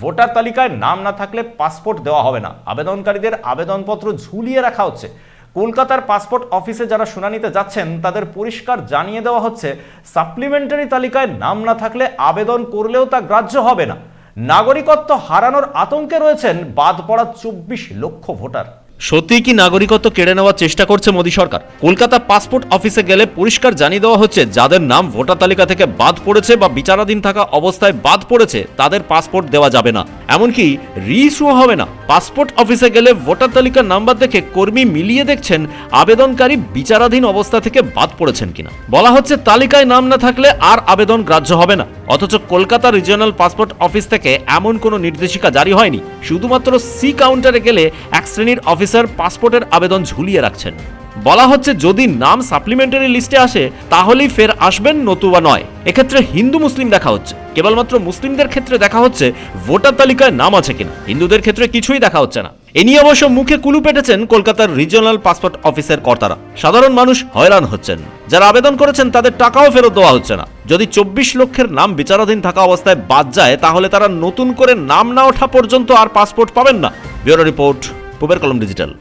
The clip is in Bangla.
ভোটার তালিকায় নাম না থাকলে পাসপোর্ট দেওয়া হবে না, আবেদনকারীদের আবেদনপত্র ঝুলিয়ে রাখা হচ্ছে। কলকাতার পাসপোর্ট অফিসে যারা শুনানিতে যাচ্ছেন তাদের পরিষ্কার জানিয়ে দেওয়া হচ্ছে, সাপ্লিমেন্টারি তালিকায় নাম না থাকলে আবেদন করলেও তা গ্রাহ্য হবে না। নাগরিকত্ব হারানোর আতঙ্কে রয়েছেন বাদ পড়া 24 লক্ষ ভোটার। সত্যি কি নাগরিকত্ব কেড়ে নেওয়ার চেষ্টা করছে মোদী সরকার? কলকাতা পাসপোর্ট অফিসে গেলে পরিষ্কার জানিয়ে দেওয়া হচ্ছে, যাদের নাম ভোটার তালিকা থেকে বাদ পড়েছে বা বিচারাধীন থাকা অবস্থায় বাদ পড়েছে তাদের পাসপোর্ট দেওয়া যাবে না, এমনকি রি-ইস্যু হবে না। পাসপোর্ট অফিসে গেলে ভোটার তালিকার নাম্বার দেখে কর্মী মিলিয়ে দেখছেন আবেদনকারী বিচারাধীন অবস্থা থেকে বাদ পড়েছেন কিনা। বলা হচ্ছে তালিকায় নাম না থাকলে আর আবেদন গ্রাহ্য হবে না, অথচ কলকাতা রিজিওনাল পাসপোর্ট অফিস থেকে এমন কোনো নির্দেশিকা জারি হয়নি। শুধুমাত্র সি কাউন্টারে গেলে এক শ্রেণীর অফিসার পাসপোর্টের আবেদন ঝুলিয়ে রাখছেন। বলা হচ্ছে যদি নাম সাপ্লিমেন্টারি লিস্টে আসে তাহলেই ফের আসবেন, নতুবা নয়। এক্ষেত্রে হিন্দু মুসলিম দেখা হচ্ছে, কেবলমাত্র মুসলিমদের ক্ষেত্রে দেখা হচ্ছে ভোটার তালিকায় নাম আছে কিনা, হিন্দুদের ক্ষেত্রে কিছুই দেখা হচ্ছে না। এ নিয়ে অবশ্য মুখে কুলু পেটেছেন কলকাতার রিজিওনাল পাসপোর্ট অফিসের কর্তারা। সাধারণ মানুষ হয়রান হচ্ছেন, যারা আবেদন করেছেন তাদের টাকাও ফেরত দেওয়া হচ্ছে না। যদি 24 লক্ষের নাম বিচারাধীন থাকা অবস্থায় বাদ যায় তাহলে তারা নতুন করে নাম না ওঠা পর্যন্ত আর পাসপোর্ট পাবেন না। ব্যুরো রিপোর্ট, পূবের কলম ডিজিটাল।